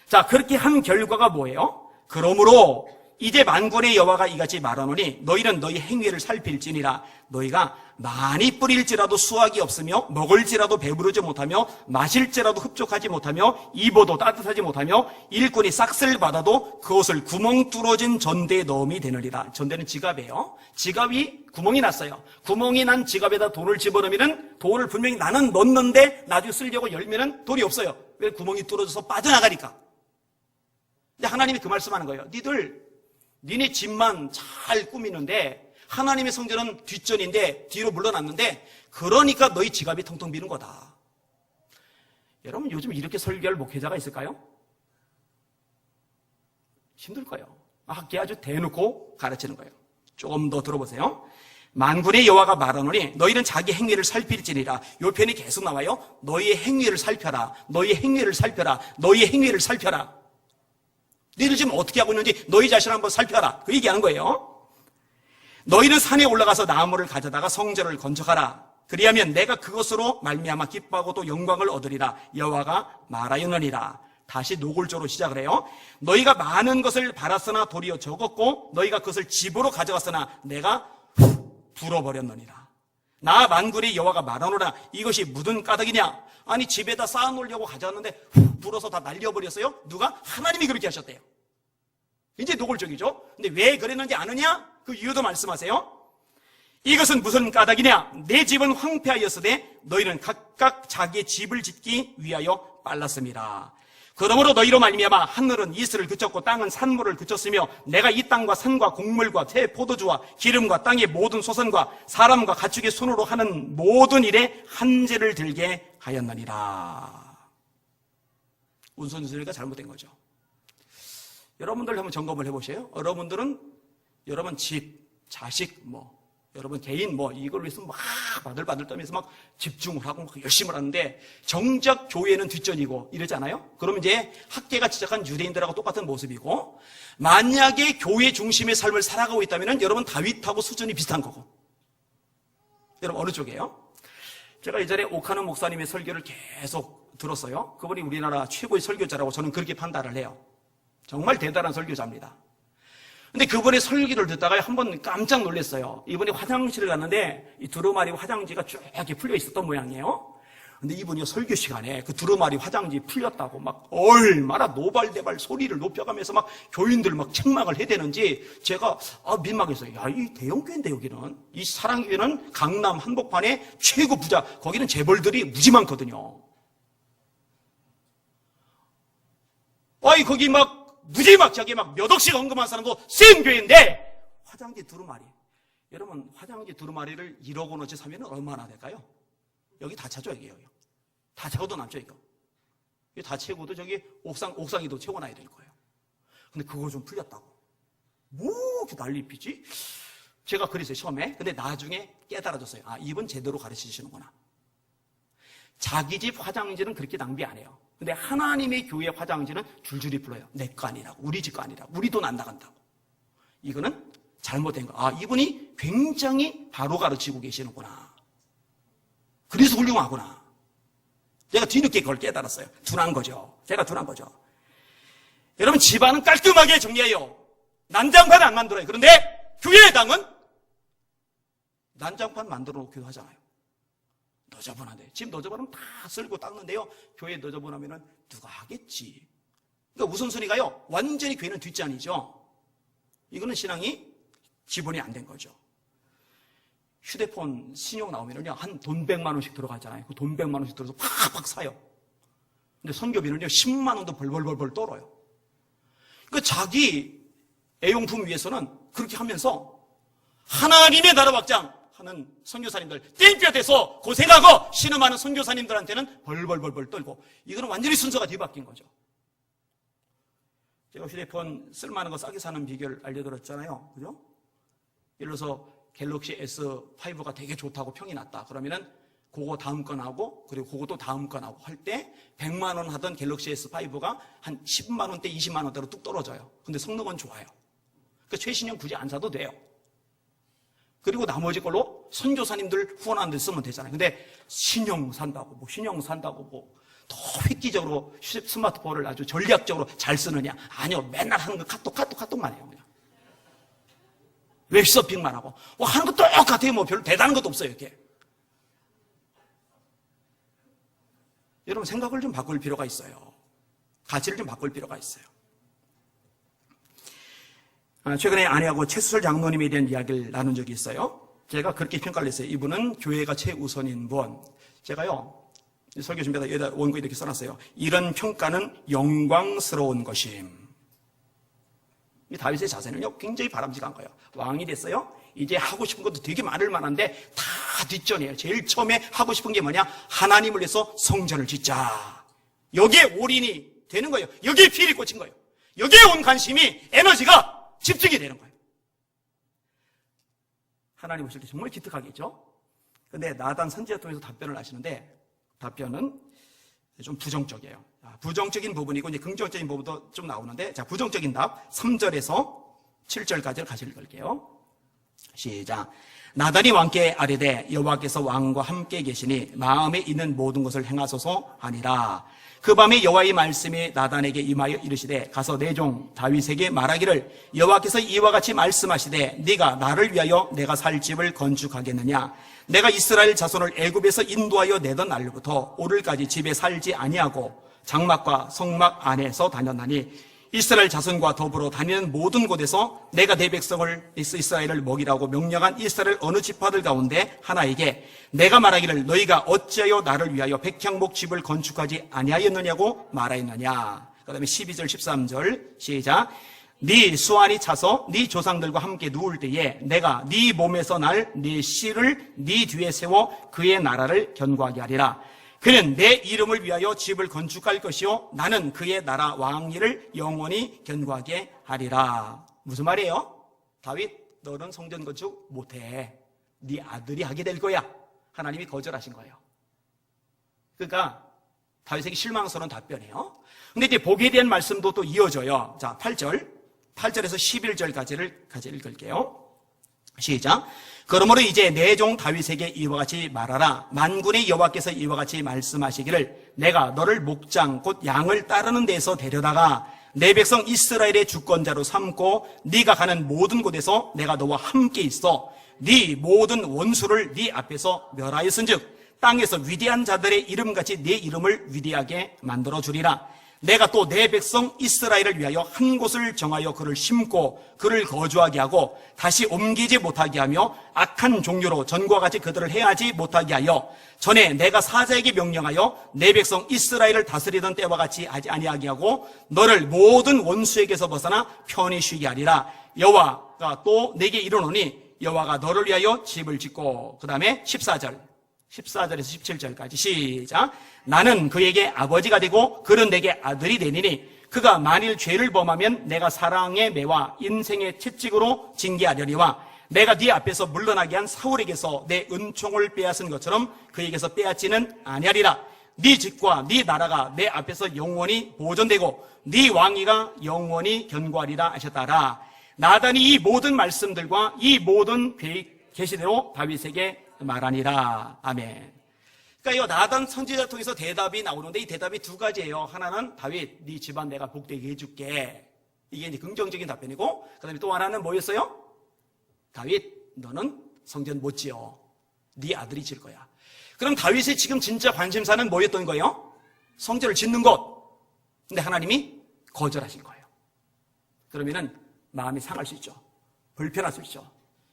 자, 그렇게 한 결과가 뭐예요? 그러므로 이제 만군의 여호와가 이같이 말하노니 너희는 너희 행위를 살필지니라. 너희가 많이 뿌릴지라도 수확이 없으며 먹을지라도 배부르지 못하며 마실지라도 흡족하지 못하며 입어도 따뜻하지 못하며 일꾼이 싹쓸 받아도 그것을 구멍 뚫어진 전대에 넣음이 되느니라. 전대는 지갑이에요. 지갑이 구멍이 났어요. 구멍이 난 지갑에다 돈을 집어넣으면 돈을 분명히 나는 넣는데 나중에 쓰려고 열면 돈이 없어요. 왜? 구멍이 뚫어져서 빠져나가니까. 근데 하나님이 그 말씀하는 거예요. 니네 집만 잘 꾸미는데 하나님의 성전은 뒷전인데 뒤로 물러났는데 그러니까 너희 지갑이 텅텅 비는 거다. 여러분, 요즘 이렇게 설교할 목회자가 있을까요? 힘들 거예요. 학계 아주 대놓고 가르치는 거예요. 조금 더 들어보세요. 만군의 여호와가 말하노니 너희는 자기 행위를 살필지니라. 이 편이 계속 나와요. 너희의 행위를 살펴라. 너희의 행위를 살펴라. 너희의 행위를 살펴라. 너희들 지금 어떻게 하고 있는지 너희 자신을 한번 살펴라. 그 얘기하는 거예요. 너희는 산에 올라가서 나무를 가져다가 성전을 건축하라. 그리하면 내가 그것으로 말미암아 기뻐하고 또 영광을 얻으리라. 여호와가 말하였느니라. 다시 노골적으로 시작을 해요. 너희가 많은 것을 바랐으나 도리어 적었고 너희가 그것을 집으로 가져갔으나 내가 불어버렸느니라. 나 만군의 여호와가 말하노라. 이것이 무슨 까닭이냐? 아니, 집에다 쌓아놓으려고 가져왔는데 불어서 다 날려버렸어요? 누가? 하나님이 그렇게 하셨대요. 이제 노골적이죠. 근데 왜 그랬는지 아느냐? 그 이유도 말씀하세요. 이것은 무슨 까닭이냐? 내 집은 황폐하였으되 너희는 각각 자기의 집을 짓기 위하여 빨랐습니다. 그러므로 너희로 말미암아 하늘은 이슬을 그쳤고 땅은 산물을 그쳤으며 내가 이 땅과 산과 곡물과 새 포도주와 기름과 땅의 모든 소산과 사람과 가축의 손으로 하는 모든 일에 한재를 들게 하였느니라. 우선순위가 잘못된 거죠. 여러분들 한번 점검을 해보세요. 여러분들은 여러분 집, 자식, 여러분 개인 이걸 위해서 막 바들바들 떨면서 막 집중을 하고 막 열심히 하는데 정작 교회는 뒷전이고 이러잖아요. 그러면 이제 학계가 지적한 유대인들하고 똑같은 모습이고, 만약에 교회 중심의 삶을 살아가고 있다면 여러분 다윗하고 수준이 비슷한 거고. 여러분 어느 쪽이에요? 제가 예전에 오카는 목사님의 설교를 계속 들었어요. 그분이 우리나라 최고의 설교자라고 저는 그렇게 판단을 해요. 정말 대단한 설교자입니다. 근데 그분의 설교를 듣다가 한번 깜짝 놀랐어요. 이분이 화장실을 갔는데 이 두루마리 화장지가 쭉 이렇게 풀려 있었던 모양이에요. 근데 이분이 설교 시간에 그 두루마리 화장지 풀렸다고 막 얼마나 노발대발 소리를 높여가면서 막 교인들 막 책망을 해대는지 제가 민망했어요. 야, 이 대형교회인데 여기는. 이 사랑교회는 강남 한복판의 최고 부자. 거기는 재벌들이 무지 많거든요. 거기 무지막지하게 몇 억씩 헌금한 사람도 센 교회인데 화장지 두루마리. 여러분, 화장지 두루마리를 1억 원어치 사면 얼마나 될까요? 여기 다 차죠, 여기. 다 차고도 남죠, 이거. 다 채고도 저기 옥상에도 채워놔야 될 거예요. 근데 그거 좀 풀렸다고. 뭐 이렇게 난리피지? 제가 그랬어요, 처음에. 근데 나중에 깨달아졌어요. 이분 제대로 가르치시는구나. 자기 집 화장지는 그렇게 낭비 안 해요. 근데 하나님의 교회 화장지는 줄줄이 불러요. 내 거 아니라고, 우리 집 거 아니라고, 우리 돈 안 나간다고. 이거는 잘못된 거. 아, 이분이 굉장히 바로 가르치고 계시는구나. 그래서 훌륭하구나. 제가 뒤늦게 그걸 깨달았어요. 둔한 거죠. 제가 둔한 거죠. 여러분, 집안은 깔끔하게 정리해요. 난장판 안 만들어요. 그런데 교회의 당은 난장판 만들어 놓기도 하잖아요. 너저분한데. 집 너저분하면 다 쓸고 닦는데요. 교회 너저분하면 누가 하겠지. 그러니까 우선순위가요, 완전히 교회는 뒷잔이죠. 이거는 신앙이 기본이 안 된 거죠. 휴대폰 신용 나오면요, 한 돈 100만 원씩 들어가잖아요. 그 돈 100만 원씩 들어서 팍팍 사요. 근데 선교비는요, 10만 원도 벌벌벌 떨어요. 그 자기 애용품 위해서는 그렇게 하면서 하나님의 나라 확장 하는 선교사님들, 땡볕 돼서 고생하고 신음하는 선교사님들한테는 벌벌벌벌 떨고, 이거는 완전히 순서가 뒤바뀐 거죠. 제가 휴대폰 쓸만한 거 싸게 사는 비결 알려드렸잖아요. 그죠? 예를 들어서 갤럭시 S5가 되게 좋다고 평이 났다. 그러면은 그거 다음 건 하고, 그리고 그것도 다음 건 하고 할 때 100만 원 하던 갤럭시 S5가 한 10만 원대, 20만 원대로 뚝 떨어져요. 근데 성능은 좋아요. 그러니까 최신형 굳이 안 사도 돼요. 그리고 나머지 걸로 선교사님들 후원하는 데 쓰면 되잖아요. 근데 신형 산다고 더 획기적으로 스마트폰을 아주 전략적으로 잘 쓰느냐? 아니요, 맨날 하는 거 카톡만 해요. 그냥 웹서핑만 하고 하는 거 똑같아요. 뭐 별로 대단한 것도 없어요. 이렇게. 여러분, 생각을 좀 바꿀 필요가 있어요. 가치를 좀 바꿀 필요가 있어요. 최근에 아내하고 최수설 장로님에 대한 이야기를 나눈 적이 있어요. 제가 그렇게 평가를 했어요. 이분은 교회가 최우선인 분. 제가요, 설교 준비하다 여기다 원고에 이렇게 써놨어요. 이런 평가는 영광스러운 것임. 이 다윗의 자세는요, 굉장히 바람직한 거예요. 왕이 됐어요. 이제 하고 싶은 것도 되게 많을 만한데 다 뒷전이에요. 제일 처음에 하고 싶은 게 뭐냐? 하나님을 위해서 성전을 짓자. 여기에 올인이 되는 거예요. 여기에 필이 꽂힌 거예요. 여기에 온 관심이, 에너지가 집중이 되는 거예요. 하나님 오실 때 정말 기특하겠죠? 근데 나단 선지자 통해서 답변을 하시는데, 답변은 좀 부정적이에요. 부정적인 부분이고 이제 긍정적인 부분도 좀 나오는데, 자, 부정적인 답 3절에서 7절까지를 같이 읽을게요. 시작. 나단이 왕께 아뢰되 여호와께서 왕과 함께 계시니 마음에 있는 모든 것을 행하소서 하니라. 그 밤에 여호와의 말씀이 나단에게 임하여 이르시되 가서 내 종 다윗에게 말하기를 여호와께서 이와 같이 말씀하시되 네가 나를 위하여 내가 살 집을 건축하겠느냐. 내가 이스라엘 자손을 애굽에서 인도하여 내던 날로부터 오늘까지 집에 살지 아니하고 장막과 성막 안에서 다녔나니 이스라엘 자손과 더불어 다니는 모든 곳에서 내가 내 백성을 이스라엘을 먹이라고 명령한 이스라엘 어느 지파들 가운데 하나에게 내가 말하기를 너희가 어찌하여 나를 위하여 백향목 집을 건축하지 아니하였느냐고 말하였느냐. 그 다음에 12절 13절 시작. 네 수완이 차서 네 조상들과 함께 누울 때에 내가 네 몸에서 날 네 씨를 네 뒤에 세워 그의 나라를 견고하게 하리라. 그는 내 이름을 위하여 집을 건축할 것이요 나는 그의 나라 왕위를 영원히 견고하게 하리라. 무슨 말이에요? 다윗, 너는 성전 건축 못해. 네 아들이 하게 될 거야. 하나님이 거절하신 거예요. 그러니까 다윗에게 실망스러운 답변이에요. 근데 이제 복에 대한 말씀도 또 이어져요. 자, 8절에서 11절까지를 같이 읽을게요. 시작. 그러므로 이제 내 종 다윗에게 이와 같이 말하라. 만군의 여호와께서 이와 같이 말씀하시기를 내가 너를 목장 곧 양을 따르는 데서 데려다가 내 백성 이스라엘의 주권자로 삼고 네가 가는 모든 곳에서 내가 너와 함께 있어 네 모든 원수를 네 앞에서 멸하였은즉 땅에서 위대한 자들의 이름같이 네 이름을 위대하게 만들어 주리라. 내가 또 내 백성 이스라엘을 위하여 한 곳을 정하여 그를 심고 그를 거주하게 하고 다시 옮기지 못하게 하며 악한 종류로 전과 같이 그들을 해하지 못하게 하여 전에 내가 사자에게 명령하여 내 백성 이스라엘을 다스리던 때와 같이 하지 아니하게 하고 너를 모든 원수에게서 벗어나 편히 쉬게 하리라. 여호와가 또 내게 이르노니 여호와가 너를 위하여 집을 짓고 그 다음에 14절에서 17절까지 시작. 나는 그에게 아버지가 되고 그는 내게 아들이 되니니 그가 만일 죄를 범하면 내가 사랑의 매와 인생의 채찍으로 징계하려니와 내가 네 앞에서 물러나게 한 사울에게서 내 은총을 빼앗은 것처럼 그에게서 빼앗지는 아니하리라. 네 집과 네 나라가 내 앞에서 영원히 보존되고 네 왕위가 영원히 견고하리라 하셨다라. 나단이 이 모든 말씀들과 이 모든 계시대로 다윗에게 말하니라. 아멘. 그러니까 이 나단 선지자를 통해서 대답이 나오는데 이 대답이 두 가지예요. 하나는 다윗, 네 집안 내가 복되게 해줄게. 이게 이제 긍정적인 답변이고, 그 다음에 또 하나는 뭐였어요? 다윗, 너는 성전 못 지어. 네 아들이 질 거야. 그럼 다윗의 지금 진짜 관심사는 뭐였던 거예요? 성전을 짓는 것. 근데 하나님이 거절하신 거예요. 그러면은 마음이 상할 수 있죠. 불편할 수 있죠.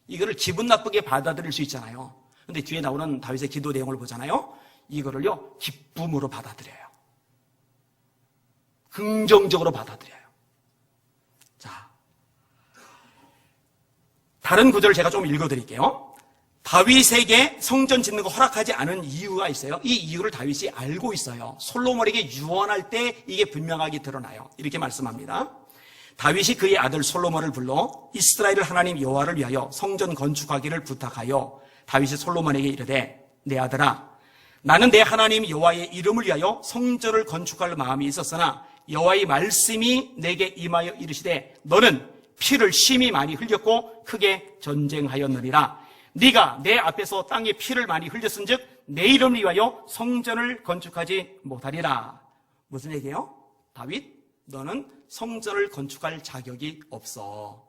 이거를 기분 나쁘게 받아들일 수 있잖아요. 근데 뒤에 나오는 다윗의 기도 내용을 보잖아요. 이거를요, 기쁨으로 받아들여요. 긍정적으로 받아들여요. 자, 다른 구절을 제가 좀 읽어드릴게요. 다윗에게 성전 짓는 거 허락하지 않은 이유가 있어요. 이 이유를 다윗이 알고 있어요. 솔로몬에게 유언할 때 이게 분명하게 드러나요. 이렇게 말씀합니다. 다윗이 그의 아들 솔로몬을 불러 이스라엘 하나님 여호와를 위하여 성전 건축하기를 부탁하여 다윗이 솔로몬에게 이르되, 내 아들아, 나는 내 하나님 여호와의 이름을 위하여 성전을 건축할 마음이 있었으나 여호와의 말씀이 내게 임하여 이르시되, 너는 피를 심히 많이 흘렸고 크게 전쟁하였느니라. 네가 내 앞에서 땅에 피를 많이 흘렸은즉 내 이름을 위하여 성전을 건축하지 못하리라. 무슨 얘기예요? 다윗, 너는 성전을 건축할 자격이 없어.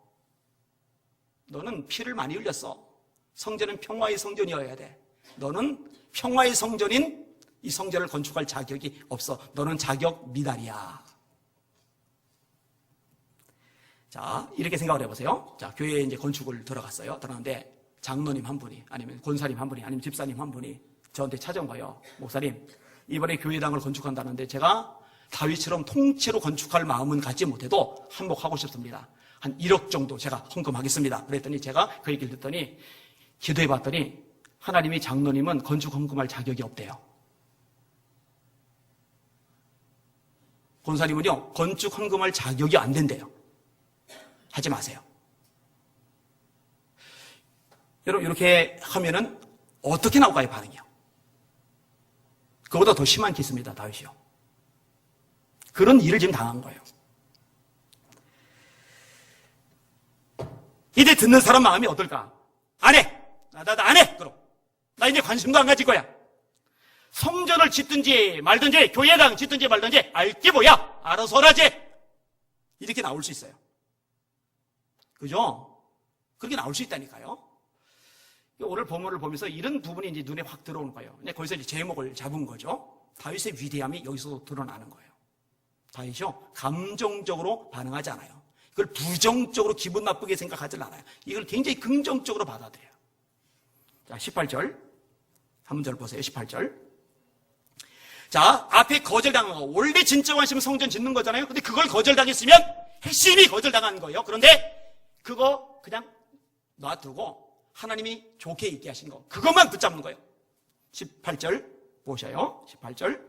너는 피를 많이 흘렸어. 성전은 평화의 성전이어야 돼. 너는 평화의 성전인 이 성전을 건축할 자격이 없어. 너는 자격 미달이야. 자, 이렇게 생각을 해보세요. 자, 교회에 이제 건축을 들어갔어요. 들어갔는데 장로님 한 분이, 아니면 권사님 한 분이, 아니면 집사님 한 분이 저한테 찾아온 거예요. 목사님, 이번에 교회당을 건축한다는데 제가 다윗처럼 통째로 건축할 마음은 갖지 못해도 한몫하고 싶습니다. 한 1억 정도 제가 헌금하겠습니다. 그랬더니 제가 그 얘기를 듣더니 기도해 봤더니 하나님이 장로님은 건축 헌금할 자격이 없대요. 권사님은요, 건축 헌금할 자격이 안 된대요. 하지 마세요. 여러분, 이렇게 하면은 어떻게 나올까요, 반응이요? 그보다 더 심한 케이스입니다, 다윗이요. 그런 일을 지금 당한 거예요. 이제 듣는 사람 마음이 어떨까? 안 해! 나 안 해! 그럼. 나 이제 관심도 안 가질 거야. 성전을 짓든지 말든지, 교회당 짓든지 말든지, 알게 뭐야! 알아서 하라지! 이렇게 나올 수 있어요. 그죠? 그렇게 나올 수 있다니까요. 오늘 본문을 보면서 이런 부분이 이제 눈에 확 들어오는 거예요. 거기서 이제 제목을 잡은 거죠. 다윗의 위대함이 여기서 드러나는 거예요. 다윗이요, 감정적으로 반응하지 않아요. 그걸 부정적으로 기분 나쁘게 생각하지 않아요. 이걸 굉장히 긍정적으로 받아들여요. 자, 18절. 한 문절 보세요. 18절. 자, 앞에 거절당한 거. 원래 진짜 관심은 성전 짓는 거잖아요. 근데 그걸 거절당했으면 핵심이 거절당한 거예요. 그런데 그거 그냥 놔두고 하나님이 좋게 있게 하신 거. 그것만 붙잡는 거예요. 18절 보셔요. 18절,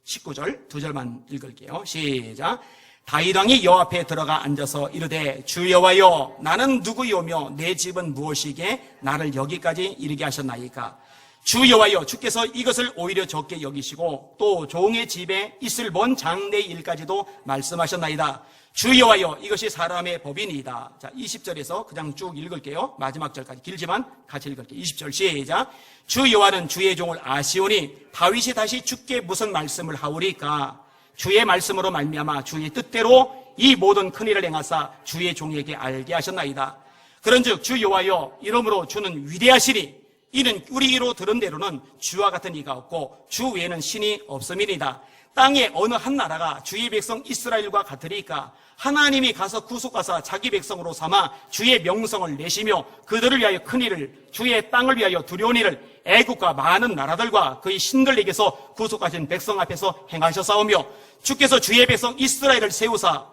19절 두 절만 읽을게요. 시작. 다윗 왕이 여호와 앞에 들어가 앉아서 이르되, 주 여호와여, 나는 누구이오며 내 집은 무엇이기에 나를 여기까지 이르게 하셨나이까? 주 여호와여, 주께서 이것을 오히려 적게 여기시고 또 종의 집에 있을 먼 장래의 일까지도 말씀하셨나이다. 주 여호와여, 이것이 사람의 법이니이다. 자, 20절에서 그냥 쭉 읽을게요. 마지막 절까지 길지만 같이 읽을게요. 20절 시작. 주 여호와는 주의 종을 아시오니 다윗이 다시 주께 무슨 말씀을 하오리까? 주의 말씀으로 말미암아 주의 뜻대로 이 모든 큰 일을 행하사 주의 종에게 알게 하셨나이다. 그런즉 주 여호와여, 이러므로 주는 위대하시니 이는 우리 귀로 들은 대로는 주와 같은 이가 없고 주 외에는 신이 없음이니이다. 땅의 어느 한 나라가 주의 백성 이스라엘과 같으리까? 하나님이 가서 구속하사 자기 백성으로 삼아 주의 명성을 내시며 그들을 위하여 큰 일을, 주의 땅을 위하여 두려운 일을 애국과 많은 나라들과 그의 신들에게서 구속하신 백성 앞에서 행하셨사오며 주께서 주의 백성 이스라엘을 세우사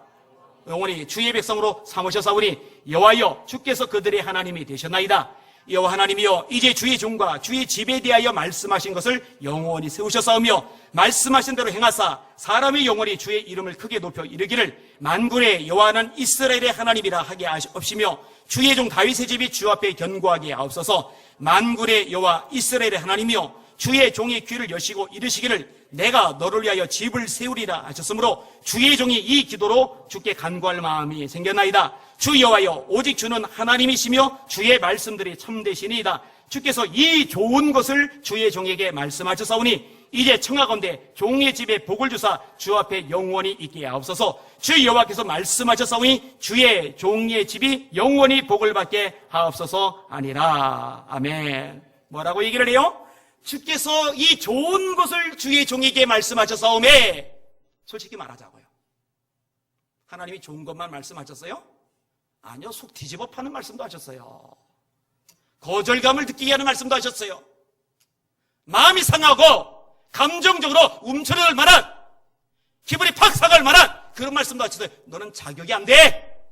영원히 주의 백성으로 삼으셨사오니 여호와여, 주께서 그들의 하나님이 되셨나이다. 여호와 하나님이여, 이제 주의 종과 주의 집에 대하여 말씀하신 것을 영원히 세우셨사오며 말씀하신 대로 행하사 사람의 영원히 주의 이름을 크게 높여 이르기를 만군의 여호와는 이스라엘의 하나님이라 하게 하옵시며 주의 종 다윗의 집이 주 앞에 견고하게 하옵소서. 만군의 여호와 이스라엘의 하나님이여, 주의 종의 귀를 여시고 이르시기를 내가 너를 위하여 집을 세우리라 하셨으므로 주의 종이 이 기도로 주께 간구할 마음이 생겼나이다. 주 여호와여 오직 주는 하나님이시며 주의 말씀들이 참되시니이다. 주께서 이 좋은 것을 주의 종에게 말씀하셨사오니 이제 청하건대 종의 집에 복을 주사 주 앞에 영원히 있게 하옵소서. 주 여호와께서 말씀하셨사오니 주의 종의 집이 영원히 복을 받게 하옵소서 아니라. 아멘. 뭐라고 얘기를 해요? 주께서 이 좋은 것을 주의 종에게 말씀하셨사오매. 솔직히 말하자고요. 하나님이 좋은 것만 말씀하셨어요? 아니요. 속 뒤집어 파는 말씀도 하셨어요. 거절감을 느끼게 하는 말씀도 하셨어요. 마음이 상하고 감정적으로 움츠러들 만한, 기분이 팍 상할 만한 그런 말씀도 하셨어요. 너는 자격이 안 돼.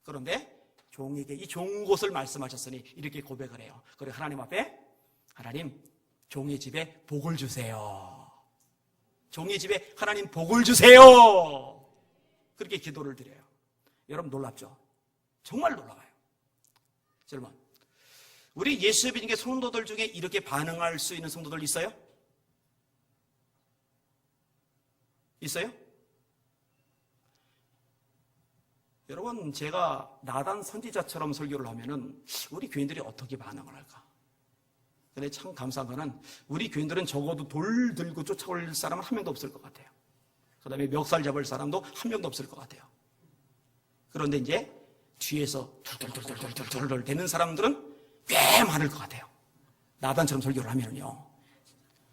그런데 종에게 이 좋은 것을 말씀하셨으니 이렇게 고백을 해요. 그리고 하나님 앞에, 하나님 종의 집에 복을 주세요. 종의 집에 하나님 복을 주세요. 그렇게 기도를 드려요. 여러분 놀랍죠? 정말 놀라워요. 여러분, 우리 예수 믿는 성도들 중에 이렇게 반응할 수 있는 성도들 있어요? 있어요? 여러분, 제가 나단 선지자처럼 설교를 하면은 우리 교인들이 어떻게 반응을 할까? 근데 참 감사한 거는 우리 교인들은 적어도 돌 들고 쫓아올 사람은 한 명도 없을 것 같아요. 그 다음에 멱살 잡을 사람도 한 명도 없을 것 같아요. 그런데 이제 뒤에서 덜덜덜덜덜덜 되는 사람들은 꽤 많을 것 같아요. 나단처럼 설교를 하면은요.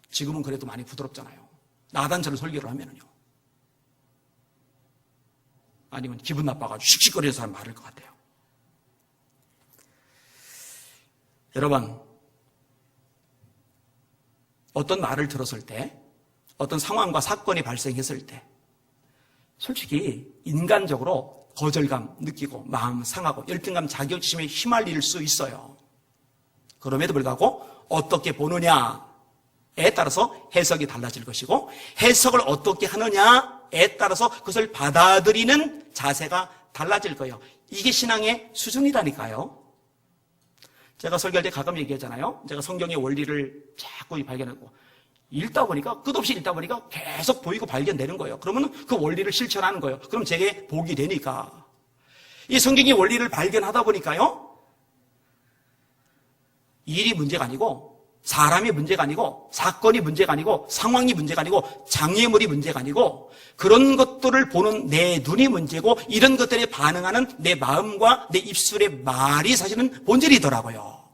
지금은 그래도 많이 부드럽잖아요. 나단처럼 설교를 하면은요. 아니면 기분 나빠가지고 씩씩거리는 사람 많을 것 같아요. 여러분, 어떤 말을 들었을 때, 어떤 상황과 사건이 발생했을 때, 솔직히 인간적으로 거절감 느끼고 마음 상하고 열등감, 자격지심에 휘말릴 수 있어요. 그럼에도 불구하고 어떻게 보느냐에 따라서 해석이 달라질 것이고, 해석을 어떻게 하느냐에 따라서 그것을 받아들이는 자세가 달라질 거예요. 이게 신앙의 수준이라니까요. 제가 설교할 때 가끔 얘기하잖아요. 제가 성경의 원리를 자꾸 발견하고 읽다 보니까, 끝없이 읽다 보니까 계속 보이고 발견되는 거예요. 그러면 그 원리를 실천하는 거예요. 그럼 제게 복이 되니까. 이 성경의 원리를 발견하다 보니까요, 일이 문제가 아니고, 사람이 문제가 아니고, 사건이 문제가 아니고, 상황이 문제가 아니고, 장애물이 문제가 아니고, 그런 것들을 보는 내 눈이 문제고, 이런 것들에 반응하는 내 마음과 내 입술의 말이 사실은 본질이더라고요.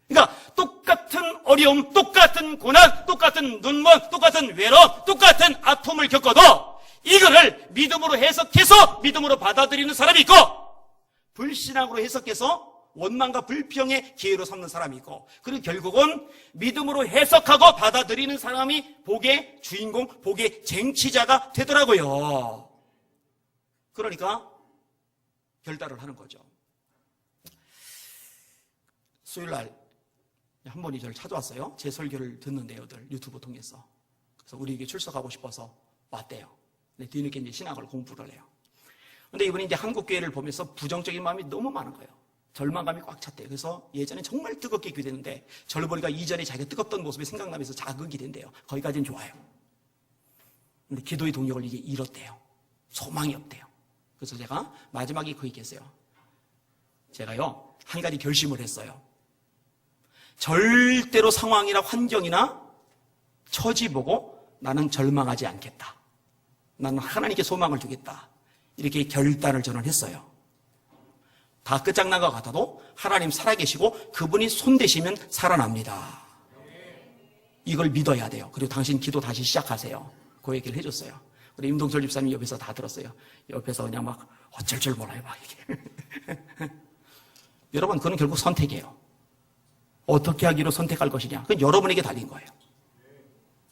그러니까 똑같은 어려움, 똑같은 고난, 똑같은 눈먼, 똑같은 외로움, 똑같은 아픔을 겪어도 이거를 믿음으로 해석해서 믿음으로 받아들이는 사람이 있고, 불신앙으로 해석해서 원망과 불평의 기회로 삼는 사람이 있고, 그리고 결국은 믿음으로 해석하고 받아들이는 사람이 복의 주인공, 복의 쟁취자가 되더라고요. 그러니까 결단을 하는 거죠. 수요일날 한 분이 저를 찾아왔어요. 제 설교를 듣는데요, 유튜브 통해서. 그래서 우리에게 출석하고 싶어서 왔대요. 근데 뒤늦게 이제 신학을 공부를 해요. 근데 이분이 이제 한국교회를 보면서 부정적인 마음이 너무 많은 거예요. 절망감이 꽉 찼대요. 그래서 예전에 정말 뜨겁게 기도했는데 저를 보니까 이전에 자기가 뜨겁던 모습이 생각나면서 자극이 된대요. 거기까지는 좋아요. 근데 기도의 동력을 이제 잃었대요. 소망이 없대요. 그래서 제가 마지막에 그 얘기했어요. 제가요, 한 가지 결심을 했어요. 절대로 상황이나 환경이나 처지 보고 나는 절망하지 않겠다. 나는 하나님께 소망을 두겠다. 이렇게 결단을 저는 했어요. 다 끝장난 것 같아도 하나님 살아계시고 그분이 손대시면 살아납니다. 이걸 믿어야 돼요. 그리고 당신 기도 다시 시작하세요. 그 얘기를 해줬어요. 우리 임동철 집사님 옆에서 다 들었어요. 옆에서 그냥 막 어쩔 줄 몰라요. 막 이렇게. 여러분, 그건 결국 선택이에요. 어떻게 하기로 선택할 것이냐. 그건 여러분에게 달린 거예요.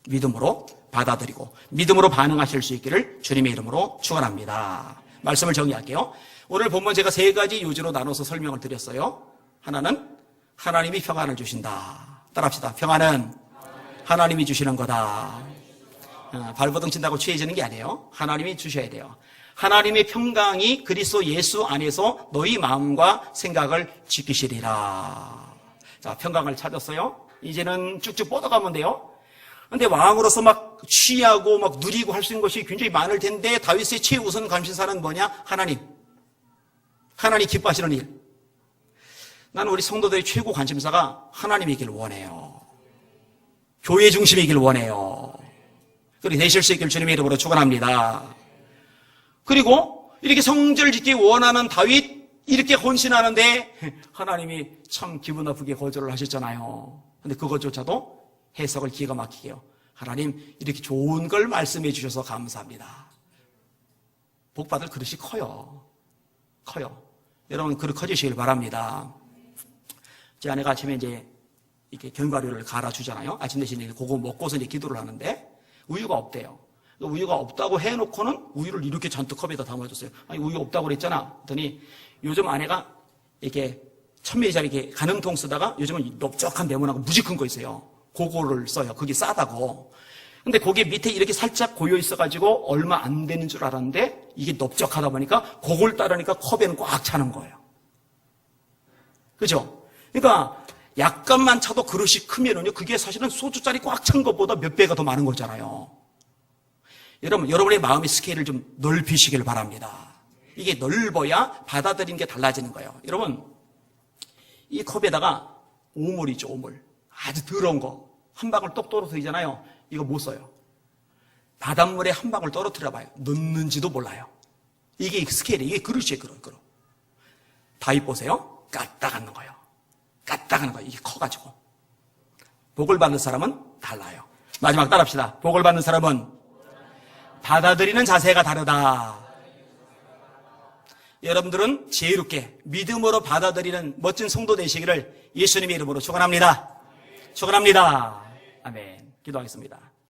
믿음으로 받아들이고 믿음으로 반응하실 수 있기를 주님의 이름으로 축원합니다. 말씀을 정리할게요. 오늘 본문 제가 세 가지 요지로 나눠서 설명을 드렸어요. 하나는 하나님이 평안을 주신다. 따라합시다. 평안은 하나님이 주시는 거다. 발버둥 친다고 취해지는 게 아니에요. 하나님이 주셔야 돼요. 하나님의 평강이 그리스도 예수 안에서 너희 마음과 생각을 지키시리라. 자, 평강을 찾았어요. 이제는 쭉쭉 뻗어가면 돼요. 근데 왕으로서 막 취하고 막 누리고 할 수 있는 것이 굉장히 많을 텐데 다윗의 최우선 관심사는 뭐냐? 하나님. 하나님 기뻐하시는 일. 나는 우리 성도들의 최고 관심사가 하나님이길 원해요. 교회 중심이길 원해요. 그렇게 되실 수 있길 주님의 이름으로 축원합니다. 그리고 이렇게 성전을 짓기 원하는 다윗 이렇게 헌신하는데 하나님이 참 기분 나쁘게 거절을 하셨잖아요. 근데 그것조차도 해석을 기가 막히게요. 하나님 이렇게 좋은 걸 말씀해 주셔서 감사합니다. 복 받을 그릇이 커요. 커요. 여러분 그릇 커지시길 바랍니다. 제 아내가 아침에 이제 이렇게 견과류를 갈아주잖아요. 아침 대신에 그거 먹고서 이제 기도를 하는데 우유가 없대요. 우유가 없다고 해놓고는 우유를 이렇게 잔뜩 컵에다 담아줬어요. 아니 우유 없다고 그랬잖아. 그랬더니 요즘 아내가 이렇게 천메이자 이렇게 가늠통 쓰다가 요즘은 넓적한 네모나고 무지 큰 거 있어요. 그거를 써요. 그게 싸다고. 근데 거기에 밑에 이렇게 살짝 고여 있어가지고 얼마 안 되는 줄 알았는데 이게 넓적하다 보니까 그걸 따르니까 컵에는 꽉 차는 거예요. 그죠? 그러니까 약간만 차도 그릇이 크면은요, 그게 사실은 소주잔이 꽉 찬 것보다 몇 배가 더 많은 거잖아요. 여러분, 여러분의 마음의 스케일을 좀 넓히시길 바랍니다. 이게 넓어야 받아들이는 게 달라지는 거예요. 여러분, 이 컵에다가 오물이죠, 오물. 아주 더러운 거. 한 방울 똑 떨어뜨리잖아요. 이거 못 써요. 바닷물에 한 방울 떨어뜨려 봐요. 넣는지도 몰라요. 이게 스케일이에요. 이게 그릇이에요, 그릇. 다윗 보세요. 까딱하는 거예요. 까딱하는 거예요. 이게 커가지고. 복을 받는 사람은 달라요. 마지막 따라합시다. 복을 받는 사람은 받아들이는 자세가 다르다. 여러분들은 지혜롭게 믿음으로 받아들이는 멋진 성도 되시기를 예수님의 이름으로 축원합니다. 축원합니다. 아멘. 기도하겠습니다.